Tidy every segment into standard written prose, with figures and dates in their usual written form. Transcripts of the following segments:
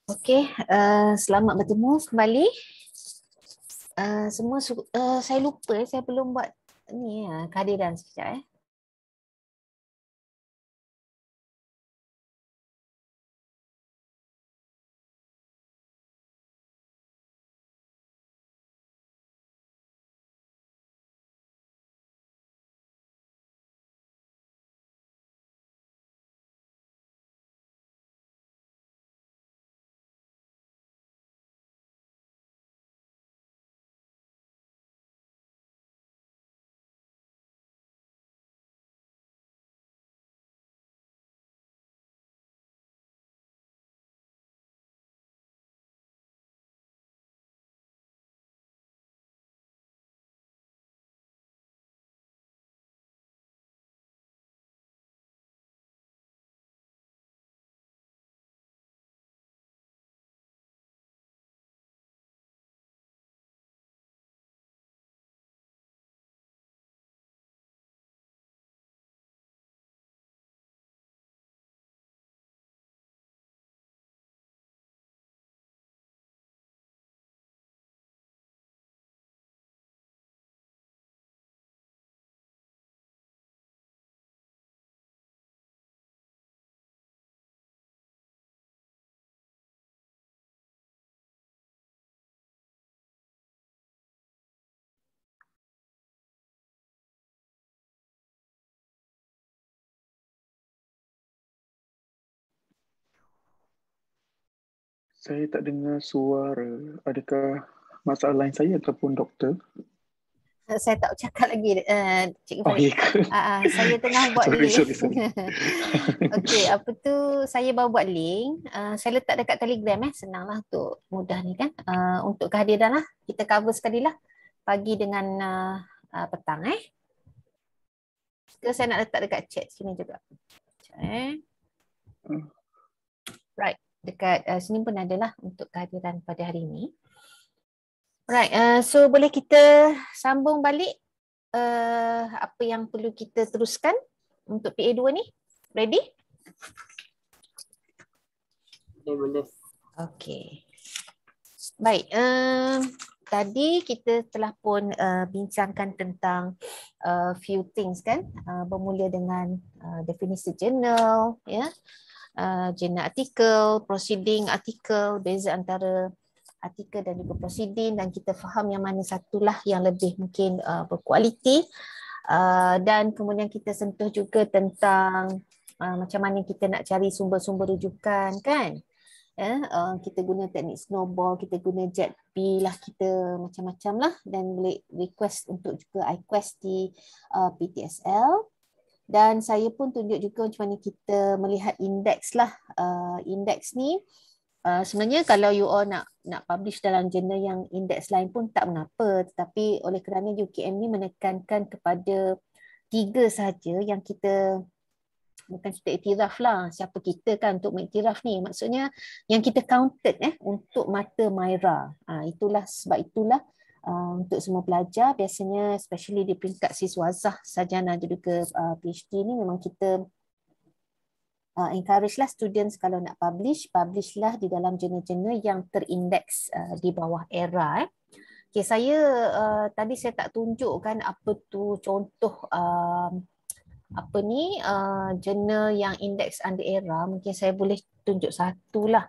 Okey, selamat bertemu kembali. Semua saya lupa, saya belum buat ni kehadiran sekejap . Saya tak dengar suara. Adakah masalah lain saya ataupun doktor? Saya tak cakap lagi, Cikgu Farid. Saya tengah buat sorry. link. Okey, apa tu, saya baru buat link. Saya letak dekat Telegram senanglah untuk mudah ni kan. Untuk kehadiran lah, kita cover sekali lah pagi dengan petang Ke saya nak letak dekat chat sini juga. Right, dekat sini pun adalah untuk kehadiran pada hari ini. Right, so boleh kita sambung balik apa yang perlu kita teruskan untuk PA2 ni? Ready? Boleh. Okay. Baik, tadi kita telah pun bincangkan tentang few things kan, bermula dengan definisi jurnal, jurnal artikel, proceeding artikel, beza antara artikel dan juga proceeding, dan kita faham yang mana satulah yang lebih mungkin berkualiti, dan kemudian kita sentuh juga tentang macam mana kita nak cari sumber-sumber rujukan kan. Kita guna teknik snowball, kita guna JET-B lah, kita macam-macam lah, dan boleh request untuk juga iQuest di PTSL. Dan saya pun tunjuk juga macam mana kita melihat indeks lah. Indeks ni sebenarnya kalau you all nak publish dalam jurnal yang indeks lain pun tak mengapa, tetapi oleh kerana UKM ni menekankan kepada 3 sahaja yang kita, bukan kita iktiraf lah, siapa kita kan untuk mengiktiraf ni, maksudnya yang kita counted untuk mata MYRA. Itulah sebab itulah untuk semua pelajar, biasanya especially di peringkat siswazah, sarjana dan juga PhD ni, memang kita encourage lah students kalau nak publish lah di dalam jurnal-jurnal yang terindeks di bawah ERA. Okay, saya tadi saya tak tunjukkan apa tu contoh apa ni jurnal yang indeks under ERA. Mungkin saya boleh tunjuk satu lah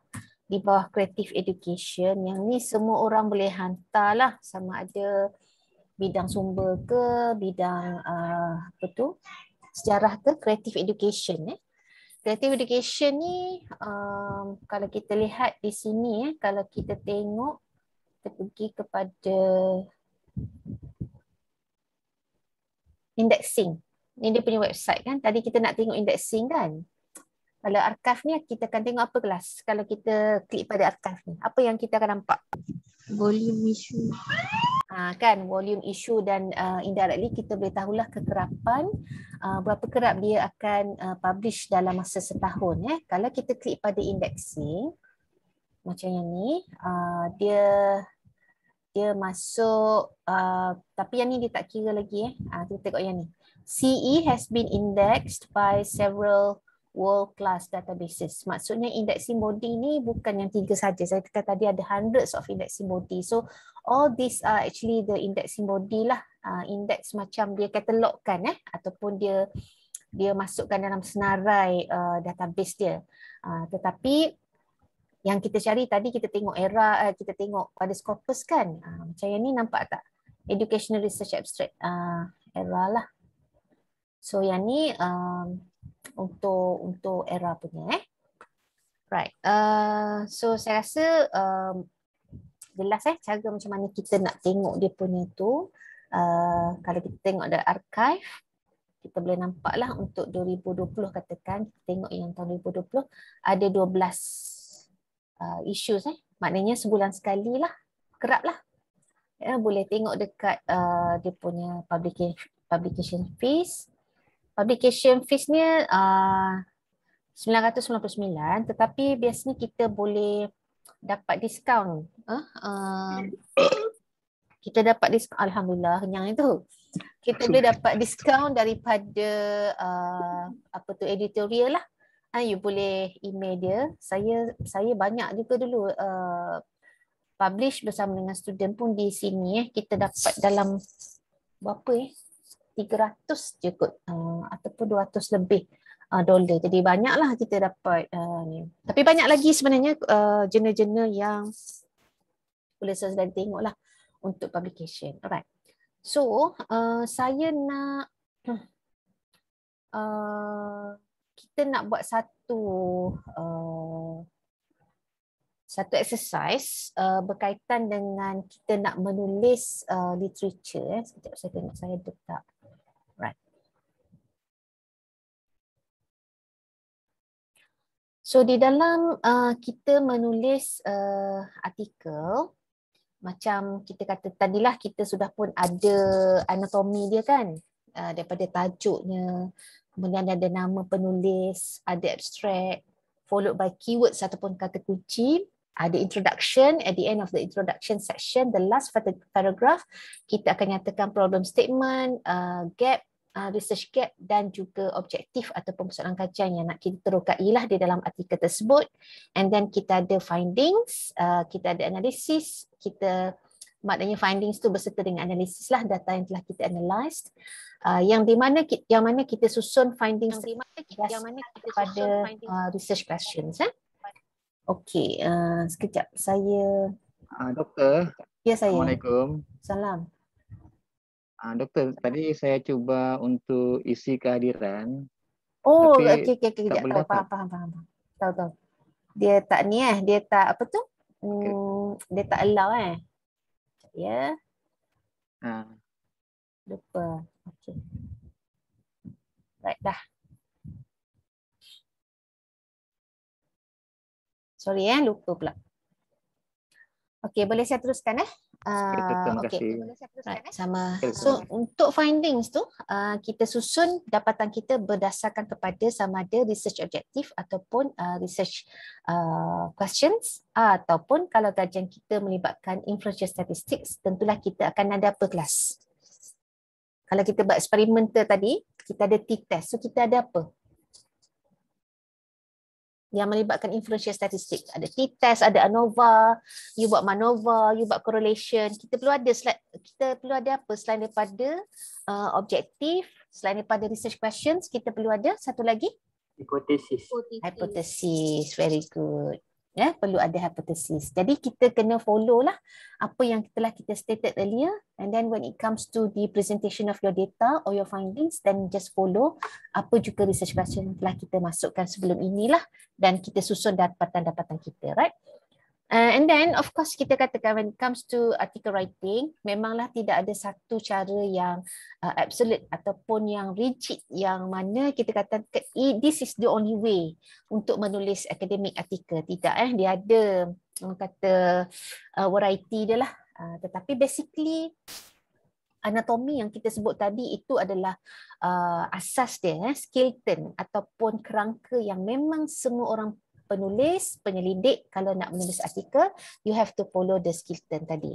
di bawah Creative Education. Yang ni semua orang boleh hantar lah, sama ada bidang sumber ke, bidang apa tu, sejarah ke, Creative Education. Creative Education ni kalau kita lihat di sini, kalau kita tengok, kita pergi kepada indexing. Ni dia punya website kan. Tadi kita nak tengok indexing kan. Kalau archive ni kita akan tengok apa kelas. Kalau kita klik pada archive ni, apa yang kita akan nampak? Volume issue. Kan, volume issue, dan indirectly kita boleh tahulah kekerapan, berapa kerap dia akan publish dalam masa setahun. Kalau kita klik pada indexing macam yang ni, dia masuk, tapi yang ni dia tak kira lagi. Kita tengok yang ni. CE has been indexed by several world class databases. Maksudnya indexing body ni bukan yang 3 saja. Saya kata tadi ada hundreds of indexing body. So all these are actually the indexing body lah. Index macam dia katalogkan ataupun dia masukkan dalam senarai database dia. Tetapi yang kita cari tadi, kita tengok era, kita tengok pada Scopus kan. Macam yang ni nampak tak? Educational Research Abstract era lah. So yang ni untuk era punya Right. So saya rasa jelas cara macam mana kita nak tengok dia punya tu. Kalau kita tengok the archive, kita boleh nampak lah untuk 2020 katakan, kita tengok yang tahun 2020 ada 12 issues maknanya sebulan sekali lah, kerap lah. Boleh tengok dekat dia punya publication fees. Publication fees ni 999, tetapi biasanya kita boleh dapat diskaun. Kita dapat diskaun, alhamdulillah, kenyang itu. Kita boleh dapat diskaun daripada editorial lah. You boleh email dia. Saya banyak juga dulu publish bersama dengan student pun di sini. Kita dapat dalam berapa 300 je kot, ataupun 200 lebih dolar. Jadi banyaklah kita dapat ni. Tapi banyak lagi sebenarnya jurnal-jurnal yang boleh saya tengok lah untuk publication. Alright. So saya nak kita nak buat satu exercise berkaitan dengan kita nak menulis literature. Sekejap saya tengok saya letak. Right. So di dalam kita menulis artikel, macam kita kata tadilah, kita sudah pun ada anatomi dia kan, daripada tajuknya, kemudian ada nama penulis, ada abstract, followed by keywords ataupun kata kunci, ada introduction. At the end of the introduction section, the last paragraph, kita akan nyatakan problem statement, gap, research gap dan juga objektif ataupun persoalan kajian yang nak kita terokai lah di dalam artikel tersebut. And then kita ada findings, kita ada analisis, maknanya findings tu berserta dengan analisis lah, data yang telah kita analyse, yang mana kita susun findings pada research questions. Okey, sekejap saya. Doktor. Ya saya. Assalamualaikum. Salam. Doktor, tadi saya cuba untuk isi kehadiran. Oh, tapi okey. tak boleh dapat. Faham. Tahu. Dia tak ni dia tak apa tu? Dia tak allow Ya. Lupa. Okey. Baik dah. Sorry lupa pula. Okey, boleh saya teruskan Terima Okey. kasih. Right, sama. So untuk findings tu kita susun dapatan kita berdasarkan kepada sama ada research objektif ataupun research questions, ataupun kalau kajian kita melibatkan inferential statistics, tentulah kita akan ada per kelas. Kalau kita buat eksperimental tadi, kita ada t-test. So kita ada apa? Yang melibatkan inferential statistik. Ada t-test, ada ANOVA, you buat MANOVA, you buat correlation. Kita perlu ada apa selain daripada objektif, selain daripada research questions, kita perlu ada satu lagi? Hipotesis. Very good. Perlu ada hipotesis. Jadi kita kena follow lah apa yang telah kita stated earlier, and then when it comes to the presentation of your data or your findings, then just follow apa juga research question yang telah kita masukkan sebelum inilah, dan kita susun dapatan-dapatan kita, right? And then of course kita katakan when it comes to article writing, memanglah tidak ada satu cara yang absolute ataupun yang rigid yang mana kita kata this is the only way untuk menulis academic article. Tidak dia ada orang kata variety dia lah. Tetapi basically anatomi yang kita sebut tadi itu adalah asas dia, skeleton ataupun kerangka yang memang semua orang penulis, penyelidik, kalau nak menulis artikel, you have to follow the skeleton tadi.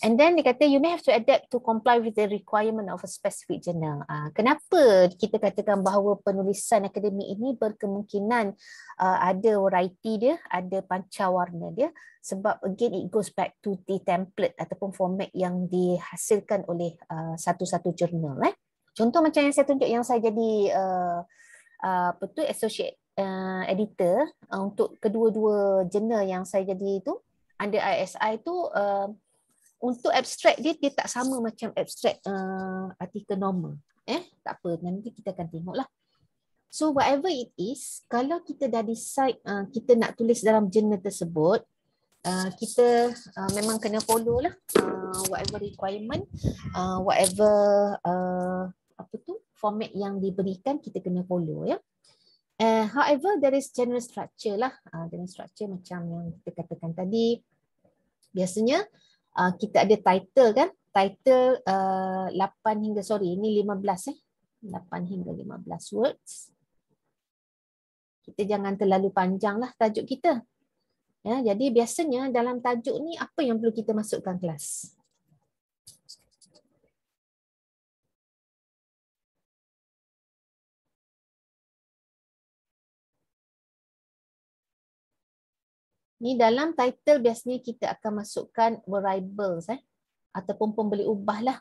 And then dia kata you may have to adapt to comply with the requirement of a specific journal. Kenapa kita katakan bahawa penulisan akademik ini berkemungkinan ada variety dia, ada pancawarna dia, sebab again it goes back to the template ataupun format yang dihasilkan oleh satu-satu jurnal. Contoh macam yang saya tunjuk yang saya jadi associate editor untuk kedua-dua jurnal yang saya jadi itu under ISI tu. Untuk abstrak dia tak sama macam abstrak artikel normal. Tak apa, nanti kita akan tengoklah. So whatever it is, kalau kita dah decide kita nak tulis dalam jurnal tersebut, kita memang kena follow lah whatever requirement, whatever format yang diberikan, kita kena follow ya. However, there is general structure lah. General structure macam yang kita katakan tadi. Biasanya kita ada title kan, title 8 hingga, ini 15 8 hingga 15 words. Kita jangan terlalu panjang lah tajuk kita. Ya, jadi biasanya dalam tajuk ni apa yang perlu kita masukkan kelas? Ni dalam title biasanya kita akan masukkan variables ataupun pembeli ubah lah.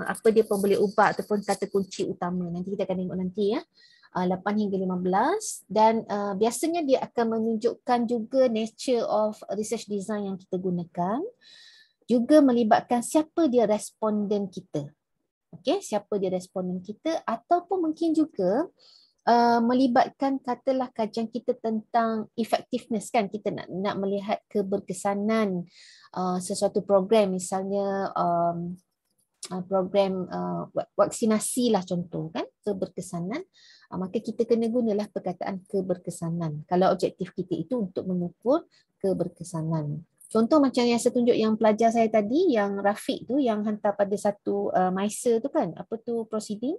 Apa dia pembeli ubah ataupun kata kunci utama. Nanti kita akan tengok nanti ya. 8 hingga 15 dan biasanya dia akan menunjukkan juga nature of research design yang kita gunakan. Juga melibatkan siapa dia responden kita. Okey, siapa dia responden kita ataupun mungkin juga melibatkan katalah kajian kita tentang effectiveness kan, kita nak melihat keberkesanan sesuatu program, misalnya program vaksinasi lah contoh kan, keberkesanan, maka kita kena gunalah perkataan keberkesanan kalau objektif kita itu untuk mengukur keberkesanan. Contoh macam yang saya tunjuk yang pelajar saya tadi, yang Rafiq tu yang hantar pada satu MISA tu kan, apa tu proceeding,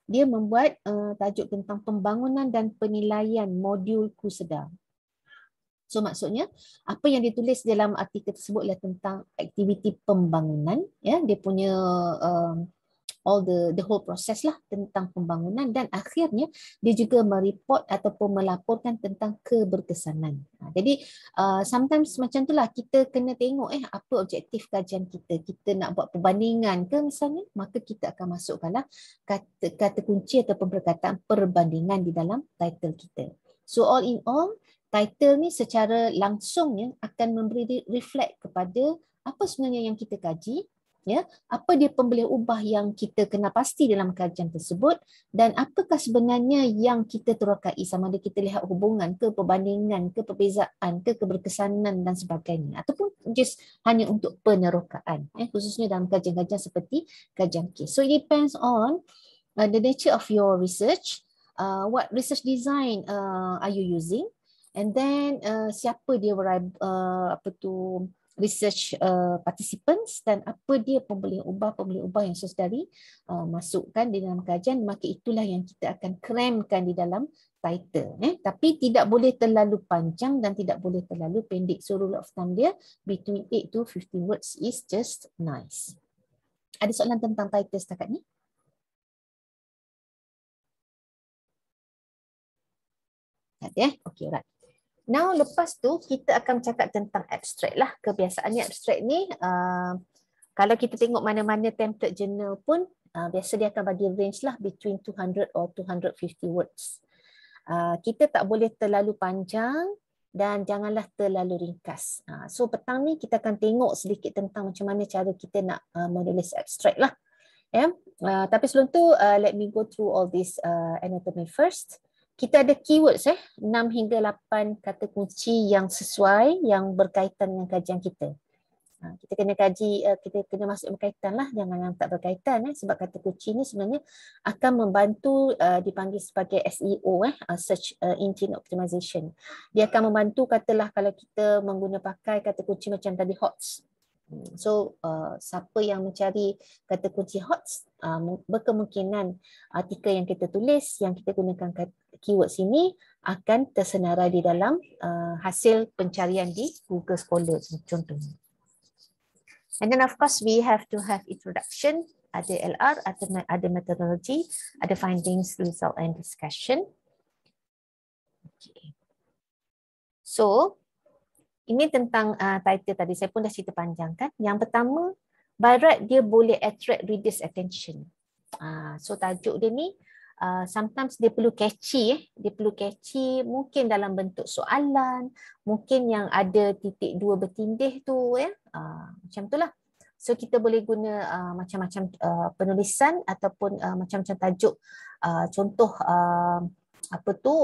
dia membuat tajuk tentang pembangunan dan penilaian modul KUSEDA. So maksudnya apa yang ditulis dalam artikel tersebut adalah tentang aktiviti pembangunan, ya, dia punya all the whole process lah tentang pembangunan, dan akhirnya dia juga mereport ataupun melaporkan tentang keberkesanan. Jadi sometimes macam itulah kita kena tengok apa objektif kajian kita. Kita nak buat perbandingan ke misalnya, maka kita akan masukkanlah kata kunci ataupun perkataan perbandingan di dalam title kita. So all in all, title ni secara langsungnya akan memberi reflect kepada apa sebenarnya yang kita kaji, ya, apa dia pembeli ubah yang kita kena pasti dalam kajian tersebut, dan apakah sebenarnya yang kita terokai, sama ada kita lihat hubungan ke, perbandingan ke, perbezaan ke, keberkesanan dan sebagainya, ataupun just hanya untuk penerokaan, khususnya dalam kajian-kajian seperti kajian kes. So it depends on the nature of your research, what research design are you using, and then siapa dia research participants, dan apa dia pembeli ubah yang sesedari masukkan di dalam kajian, maka itulah yang kita akan cramkan di dalam title. Tapi tidak boleh terlalu panjang dan tidak boleh terlalu pendek. So rule of thumb dia between 8 to 15 words is just nice. Ada soalan tentang title setakat ni? Ada Okay, right. Now lepas tu kita akan cakap tentang abstract lah. Kebiasaannya abstract ni kalau kita tengok mana-mana template journal pun biasa dia akan bagi range lah between 200 or 250 words. Kita tak boleh terlalu panjang dan janganlah terlalu ringkas. So petang ni kita akan tengok sedikit tentang macam mana cara kita nak menulis abstract lah. Tapi sebelum tu let me go through all this anatomy first. Kita ada keywords 6 hingga 8 kata kunci yang sesuai, yang berkaitan dengan kajian kita. Kita kena kaji, kita kena masuk berkaitan lah, jangan yang tak berkaitan sebab kata kunci ni sebenarnya akan membantu dipanggil sebagai SEO, Search Engine Optimization. Dia akan membantu katalah kalau kita pakai kata kunci macam tadi HOTS. So siapa yang mencari kata kunci HOTS, berkemungkinan artikel yang kita tulis, yang kita gunakan keyword sini akan tersenarai di dalam hasil pencarian di Google Scholar contohnya. And then of course we have to have introduction, ada LR, ada methodology, ada findings, result and discussion. Okay. So ini tentang title tadi, saya pun dah cerita panjang kan. Yang pertama, by right dia boleh attract readers attention. So tajuk dia ni sometimes dia perlu catchy, dia perlu catchy mungkin dalam bentuk soalan, mungkin yang ada titik dua bertindih tu ya, macam itulah. So kita boleh guna macam-macam penulisan ataupun macam-macam tajuk. Contoh apa tu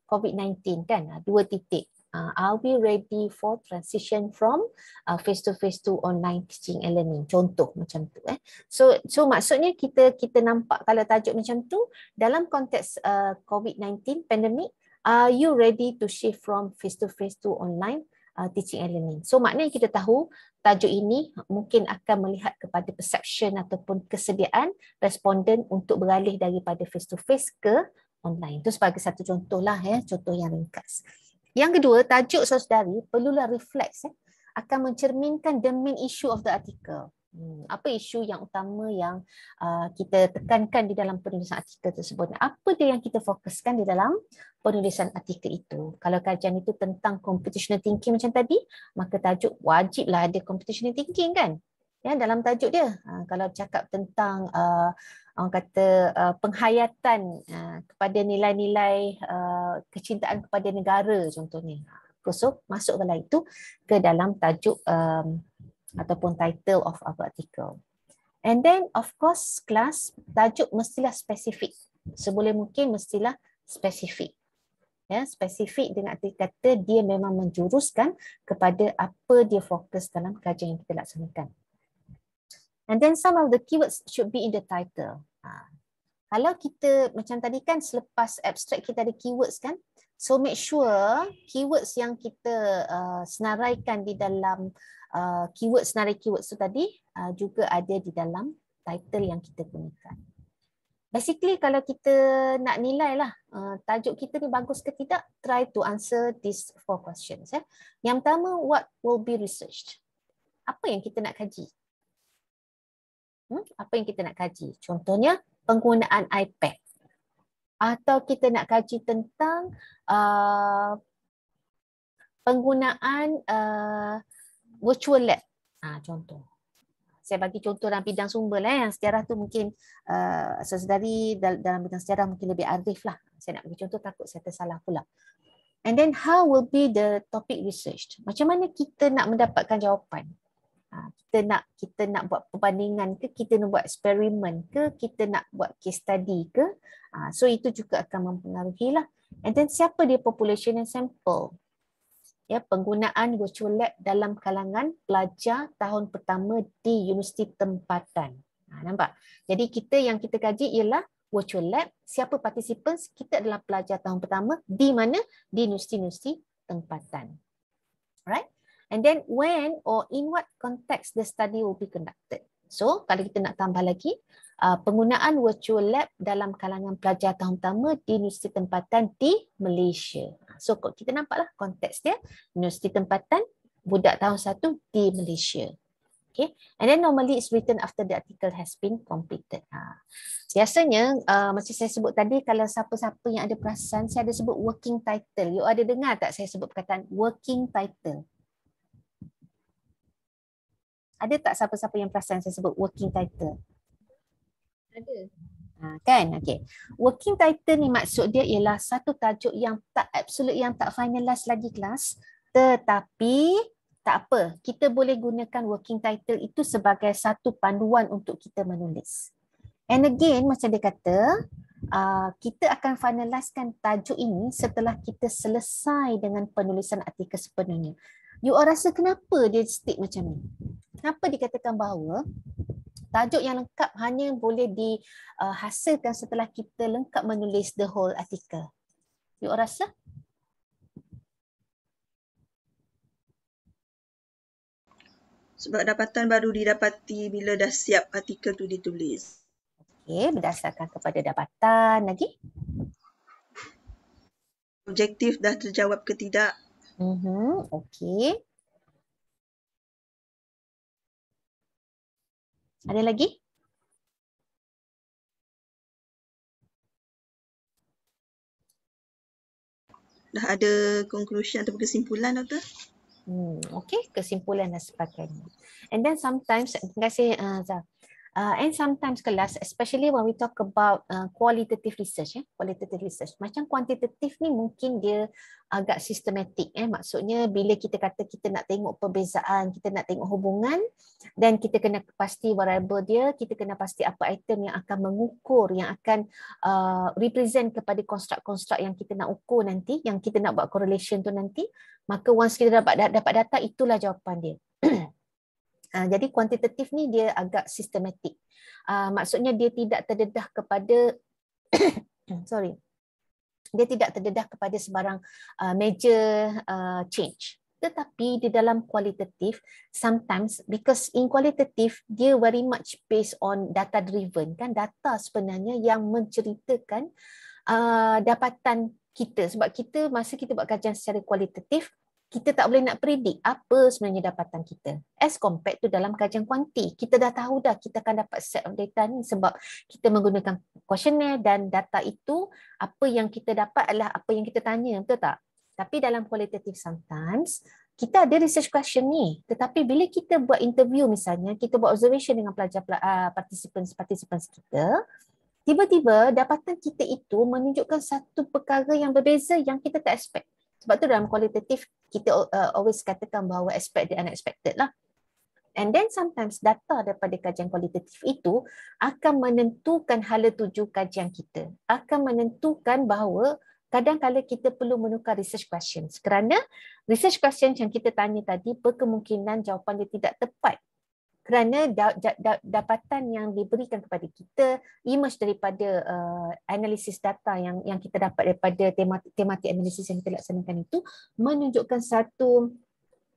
COVID-19 kan, dua titik. Are we ready for transition from face-to-face to online teaching and learning? Contoh macam tu. So maksudnya kita nampak kalau tajuk macam tu dalam konteks COVID-19 pandemic, are you ready to shift from face-to-face to online teaching and learning? So maknanya kita tahu tajuk ini mungkin akan melihat kepada perception ataupun kesediaan responden untuk beralih daripada face-to-face ke online. Itu sebagai satu contoh lah ya, contoh yang ringkas. Yang kedua, tajuk saudari perlulah refleks akan mencerminkan the main issue of the article. Apa isu yang utama yang kita tekankan di dalam penulisan artikel tersebut? Apa dia yang kita fokuskan di dalam penulisan artikel itu? Kalau kajian itu tentang computational thinking macam tadi, maka tajuk wajiblah ada computational thinking kan? Ya, dalam tajuk dia. Kalau cakap tentang orang kata penghayatan kepada nilai-nilai kecintaan kepada negara contohnya. So masukkanlah itu ke dalam tajuk ataupun title of our article. And then of course kelas, tajuk mestilah spesifik. Seboleh mungkin mestilah spesifik. Ya, spesifik dengan arti kata dia memang menjuruskan kepada apa dia fokus dalam kajian yang kita laksanakan. And then some of the keywords should be in the title. Kalau kita macam tadi kan selepas abstract kita ada keywords kan. So make sure keywords yang kita senaraikan di dalam senarai keywords tu tadi juga ada di dalam title yang kita gunakan. Basically kalau kita nak nilai lah tajuk kita ni bagus ke tidak, try to answer these 4 questions. Yang pertama, what will be researched? Apa yang kita nak kaji? Apa yang kita nak kaji? Contohnya penggunaan iPad. Atau kita nak kaji tentang penggunaan virtual lab. Contoh. Saya bagi contoh dalam bidang sumber lah yang sejarah tu mungkin sesedari dalam bidang sejarah mungkin lebih arif lah. Saya nak bagi contoh takut saya tersalah pula. And then how will be the topic researched? Macam mana kita nak mendapatkan jawapan? Kita nak buat perbandingan ke, kita nak buat eksperimen ke, kita nak buat case study ke. So itu juga akan mempengaruhi lah. And then siapa dia population and sample? Ya, penggunaan virtual lab dalam kalangan pelajar tahun pertama di universiti tempatan. Nampak? Jadi yang kita kaji ialah virtual lab. Siapa participants? Kita adalah pelajar tahun pertama di mana? Di universiti tempatan. Alright? And then when or in what context the study will be conducted. So kalau kita nak tambah lagi, penggunaan virtual lab dalam kalangan pelajar tahun pertama di universiti tempatan di Malaysia. So kita nampaklah konteks dia, universiti tempatan, budak tahun 1 di Malaysia. Okay. And then normally it's written after the article has been completed. Biasanya macam saya sebut tadi, kalau siapa-siapa yang ada perasan, saya ada sebut working title. You ada dengar tak saya sebut perkataan working title? Ada tak siapa-siapa yang perasan saya sebut working title? Ada. Kan? Okay. Working title ni maksud dia ialah satu tajuk yang tak absolute, yang tak finalize lagi kelas. Tetapi tak apa, kita boleh gunakan working title itu sebagai satu panduan untuk kita menulis. And again, macam dia kata, kita akan finalizekan tajuk ini setelah kita selesai dengan penulisan artikel sepenuhnya. You all rasa kenapa dia state macam ni? Kenapa dikatakan bahawa tajuk yang lengkap hanya boleh dihasilkan setelah kita lengkap menulis the whole article? You all rasa? Sebab dapatan baru didapati bila dah siap artikel tu ditulis. Okey, berdasarkan kepada dapatan lagi. Objektif dah terjawab ke tidak? Okey. Ada lagi? Dah ada conclusion atau kesimpulan, Doktor? Okay, kesimpulan dan sebagainya. And then sometimes, terima kasih Zah. And sometimes kelas, especially when we talk about qualitative research, qualitative research. Macam kuantitatif ni mungkin dia agak sistematik. Maksudnya bila kita kata kita nak tengok perbezaan, kita nak tengok hubungan, dan kita kena pasti variable dia, kita kena pasti apa item yang akan mengukur, yang akan represent kepada konstruk-konstruk yang kita nak ukur nanti, yang kita nak buat correlation tu nanti. Maka once kita dapat data, itulah jawapan dia. Jadi kuantitatif ni dia agak sistematik. Maksudnya dia tidak terdedah kepada dia tidak terdedah kepada sebarang major change. Tetapi di dalam kualitatif, sometimes because in kualitatif dia very much based on data driven, kan, data sebenarnya yang menceritakan dapatan kita. Sebab kita masa kita buat kajian secara kualitatif, kita tak boleh nak predict apa sebenarnya dapatan kita. As compared to dalam kajian kuanti, kita dah tahu dah kita akan dapat set of data ni sebab kita menggunakan questionnaire dan data itu, apa yang kita dapat adalah apa yang kita tanya, betul tak? Tapi dalam kualitatif sometimes, kita ada research question ni. Tetapi bila kita buat interview misalnya, kita buat observation dengan pelajar participants kita, tiba-tiba dapatan kita itu menunjukkan satu perkara yang berbeza yang kita tak expect. Sebab tu dalam kualitatif kita always katakan bahawa expect the unexpected lah. And then sometimes data daripada kajian kualitatif itu akan menentukan hala tuju kajian kita. Akan menentukan bahawa kadang-kadang kita perlu menukar research questions. Kerana research questions yang kita tanya tadi berkemungkinan jawapan dia tidak tepat. Kerana dapatan yang diberikan kepada kita emerge daripada analisis data yang kita dapat daripada tematik analisis yang kita laksanakan itu menunjukkan satu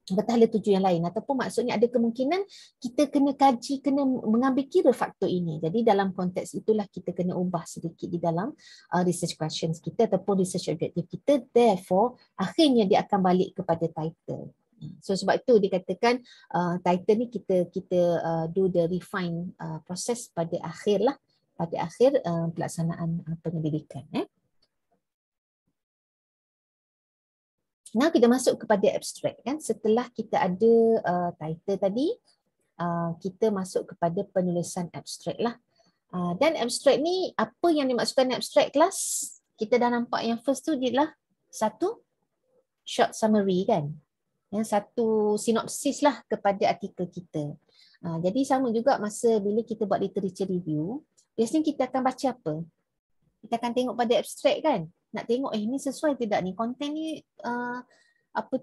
bertahala tuju yang lain, ataupun maksudnya ada kemungkinan kita kena kaji, kena mengambil kira faktor ini. Jadi dalam konteks itulah kita kena ubah sedikit di dalam research questions kita ataupun research objective kita. Therefore akhirnya dia akan balik kepada title. So sebab itu dikatakan title ni kita do the refine process pada akhir lah, pada akhir pelaksanaan penyelidikan. Now kita masuk kepada abstract, kan. Setelah kita ada title tadi, kita masuk kepada penulisan abstract lah. Dan abstract ni, apa yang dimaksudkan abstract kelas? Kita dah nampak yang first tu adalah satu short summary, kan. Yang satu sinopsis lah kepada artikel kita. Jadi sama juga masa bila kita buat literature review, biasanya kita akan baca apa? Kita akan tengok pada abstract, kan. Nak tengok ni sesuai tidak ni, konten ni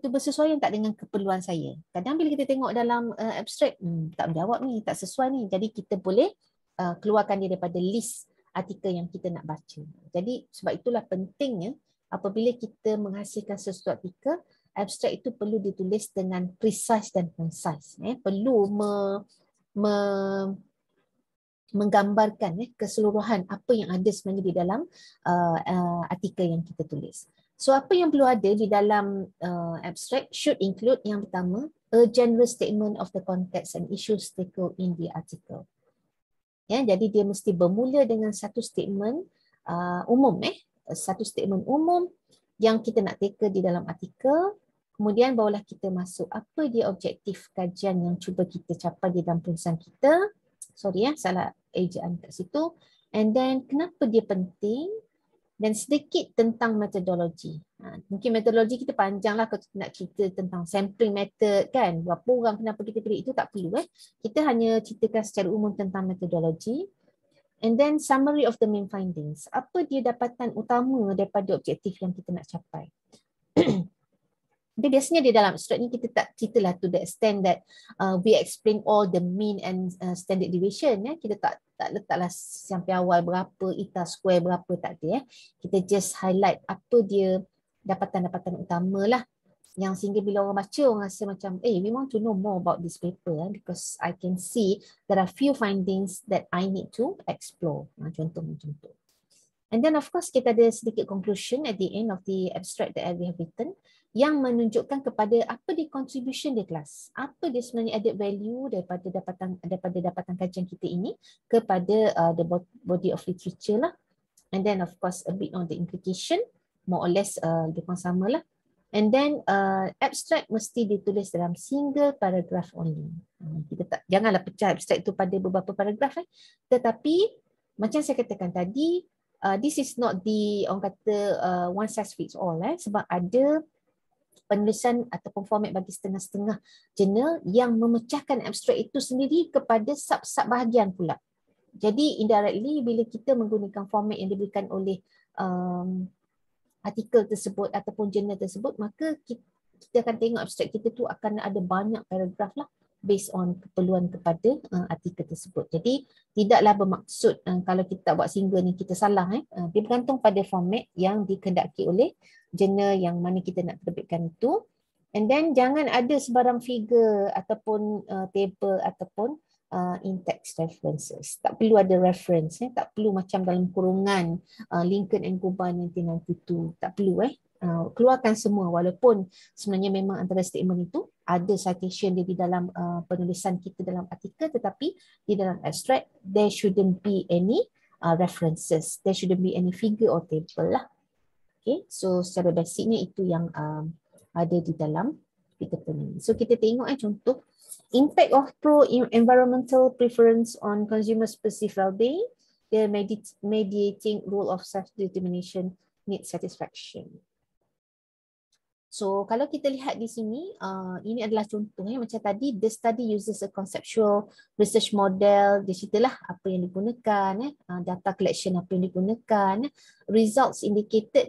bersesuaian tak dengan keperluan saya. Kadang bila kita tengok dalam abstract, tak menjawab ni, tak sesuai ni. Jadi kita boleh keluarkan dia daripada list artikel yang kita nak baca. Jadi sebab itulah pentingnya apabila kita menghasilkan sesuatu artikel, abstract itu perlu ditulis dengan precise dan concise. Perlu menggambarkan keseluruhan apa yang ada sebenarnya di dalam artikel yang kita tulis. So apa yang perlu ada di dalam abstract should include yang pertama, a general statement of the context and issues tackled in the article. Jadi dia mesti bermula dengan satu statement umum, satu statement umum yang kita nak tackle di dalam artikel. Kemudian barulah kita masuk apa dia objektif kajian yang cuba kita capai di dalam penulisan kita. Sorry salah ejaan kat situ. And then kenapa dia penting, dan sedikit tentang metodologi. Mungkin metodologi kita panjang lah kalau nak cerita tentang sampling method, kan. Berapa orang, kenapa kita pilih itu, tak perlu. Kita hanya ceritakan secara umum tentang metodologi. And then summary of the main findings. Apa dia dapatan utama daripada objektif yang kita nak capai. Tapi biasanya di dalam abstract ni kita tak ceritalah to the extent that we explain all the mean and standard deviation. Kita tak letaklah sampai awal berapa, eta square berapa, tak ada. Kita just highlight apa dia dapatan-dapatan utama lah. Yang sehingga bila orang baca, orang rasa macam, we want to know more about this paper because I can see there are few findings that I need to explore. Contoh macam tu. And then of course kita ada sedikit conclusion at the end of the abstract that we have written. yang menunjukkan kepada apa dia contribution dia kelas. Apa dia sebenarnya added value daripada dapatan kajian kita ini kepada the body of literature lah. And then of course a bit on the implication, more or less lebih kurang sama lah. And then abstract mesti ditulis dalam single paragraph only. Kita janganlah pecah abstract itu pada beberapa paragraph tetapi macam saya katakan tadi, this is not the orang kata one size fits all sebab ada penulisan ataupun format bagi setengah-setengah jurnal yang memecahkan abstrak itu sendiri kepada sub-sub bahagian pula. Jadi indirectly bila kita menggunakan format yang diberikan oleh artikel tersebut ataupun jurnal tersebut, maka kita akan tengok abstrak kita tu akan ada banyak paragraf lah based on keperluan kepada artikel tersebut. Jadi tidaklah bermaksud kalau kita buat single ni kita salah. Dia bergantung pada format yang dikehendaki oleh jurnal yang mana kita nak terbitkan itu. And then jangan ada sebarang figure ataupun table ataupun in-text references. Tak perlu ada reference. Tak perlu macam dalam kurungan Lincoln and Goban 1992. Tak perlu. Keluarkan semua walaupun sebenarnya memang antara statement itu ada citation dia di dalam penulisan kita dalam artikel, tetapi di dalam abstract there shouldn't be any references. There shouldn't be any figure or table lah. Okay, so secara basicnya itu yang ada di dalam kita punya. So kita tengok contoh impact of pro-environmental preference on consumer perceived well-being, the mediating role of self-determination need satisfaction. So kalau kita lihat di sini, ini adalah contoh macam tadi, the study uses a conceptual research model. Dia ceritalah apa yang digunakan, data collection apa yang digunakan. Results indicated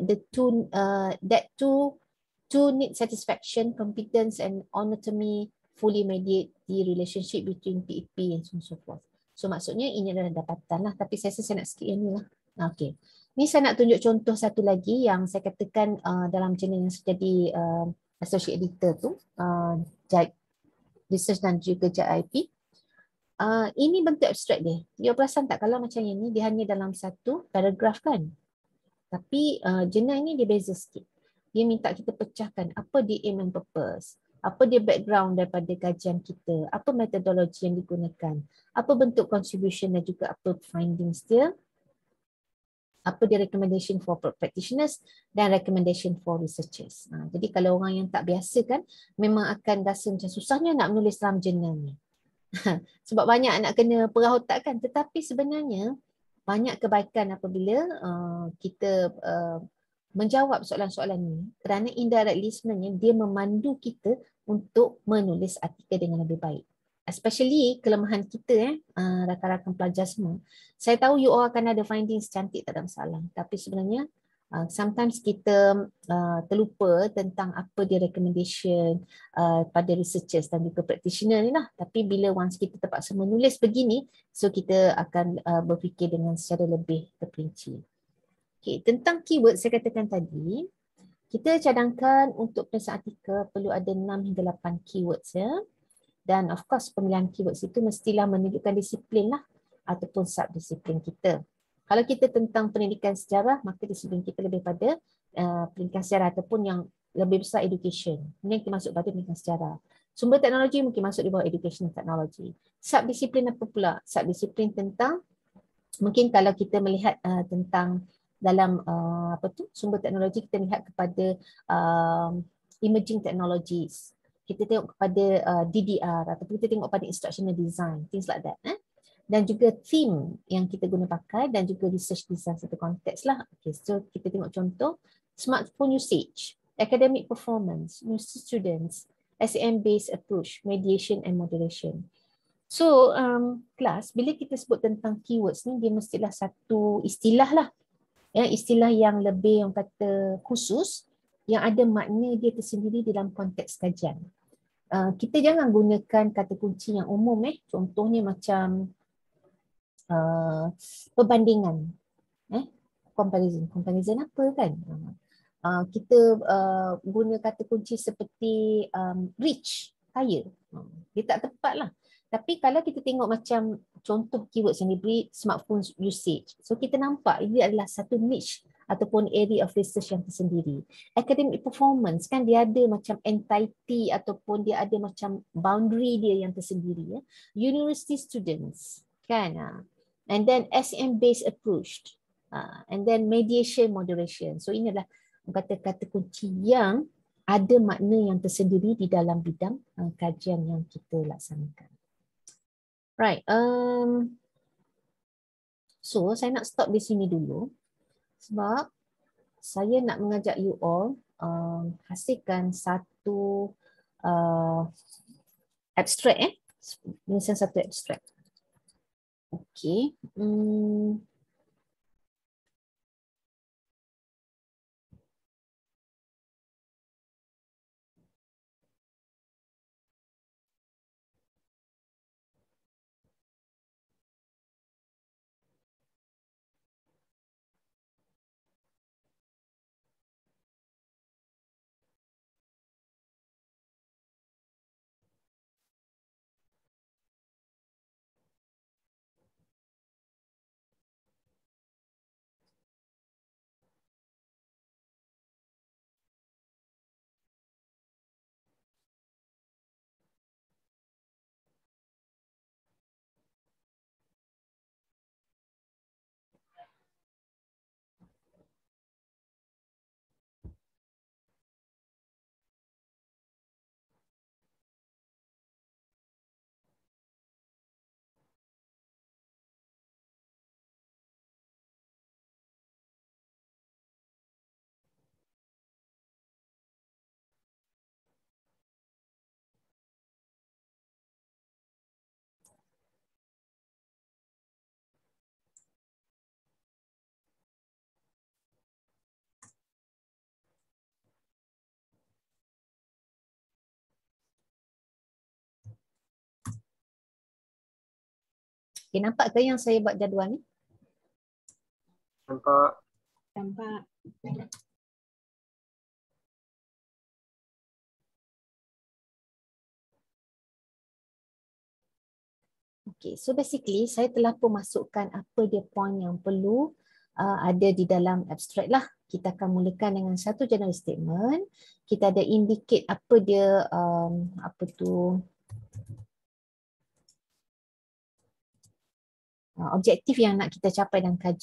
that two need satisfaction, competence and autonomy fully mediate the relationship between PEP and so forth. So maksudnya ini adalah dapatan lah, tapi saya nak skip yang ni lah. Okay. Ni saya nak tunjuk contoh satu lagi yang saya katakan dalam jurnal yang saya jadi associate editor tu, JIT Research dan juga JIP. Ini bentuk abstrak dia. Dia perasan tak kalau macam yang ni dia hanya dalam satu paragraf kan? Tapi jurnal ini dia beza sikit. Dia minta kita pecahkan apa dia aim and purpose, apa dia background daripada kajian kita, apa metodologi yang digunakan, apa bentuk contribution dan juga apa findings dia, apa dia recommendation for practitioners dan recommendation for researchers. Jadi kalau orang yang tak biasa kan, memang akan rasa macam susahnya nak menulis dalam jurnal ni. Sebab banyak nak kena perah otak kan, tetapi sebenarnya banyak kebaikan apabila kita menjawab soalan-soalan ni, kerana indirectly sebenarnya dia memandu kita untuk menulis artikel dengan lebih baik. Especially kelemahan kita rakan-rakan pelajar semua. Saya tahu you all akan ada findings cantik, tak ada masalah. Tapi sebenarnya sometimes kita terlupa tentang apa dia recommendation pada researchers dan juga practitioner ni lah. Tapi bila once kita terpaksa menulis begini, so kita akan berfikir dengan secara lebih terperinci. Okay, tentang keyword saya katakan tadi, kita cadangkan untuk penulisan artikel perlu ada 6 hingga 8 keywords ya. Dan of course pemilihan keywords itu mestilah menunjukkan disiplin lah ataupun subdisiplin kita. Kalau kita tentang pendidikan sejarah, maka disiplin kita lebih pada pendidikan sejarah ataupun yang lebih besar education. Ini kita masuk pada pendidikan sejarah. Sumber teknologi mungkin masuk di bawah education technology. Subdisiplin apa pula? Subdisiplin tentang, mungkin kalau kita melihat tentang dalam sumber teknologi, kita lihat kepada emerging technologies. Kita tengok kepada DDR ataupun kita tengok pada instructional design, things like that. Dan juga theme yang kita guna pakai dan juga research design satu konteks lah. Okay, so kita tengok contoh smartphone usage, academic performance, new students, SEM-based approach, mediation and moderation. So kelas, bila kita sebut tentang keywords ni, dia mestilah satu istilah lah. Ya, istilah yang lebih yang kata khusus, yang ada makna dia tersendiri dalam konteks kajian. Kita jangan gunakan kata kunci yang umum contohnya macam perbandingan, comparison apa kan, kita guna kata kunci seperti rich, kaya, dia tak tepat lah. Tapi kalau kita tengok macam contoh keywords yang diberi, smartphone usage, so kita nampak ini adalah satu niche ataupun area of research yang tersendiri. Academic performance kan dia ada macam entity ataupun dia ada macam boundary dia yang tersendiri ya. University students kan. And then SEM based approach. And then mediation moderation. So inilah kata-kata kunci yang ada makna yang tersendiri di dalam bidang kajian yang kita laksanakan. Right. So saya nak stop di sini dulu sebab saya nak mengajak you all hasilkan satu abstract menyusun satu abstract. Okey. Okay, nampak ke yang saya buat jadual ni? Nampak. Nampak. Okay, so basically saya telah pun masukkan apa dia point yang perlu ada di dalam abstract lah. Kita akan mulakan dengan satu general statement. Kita ada indicate apa dia apa tu objektif yang nak kita capai dalam kajian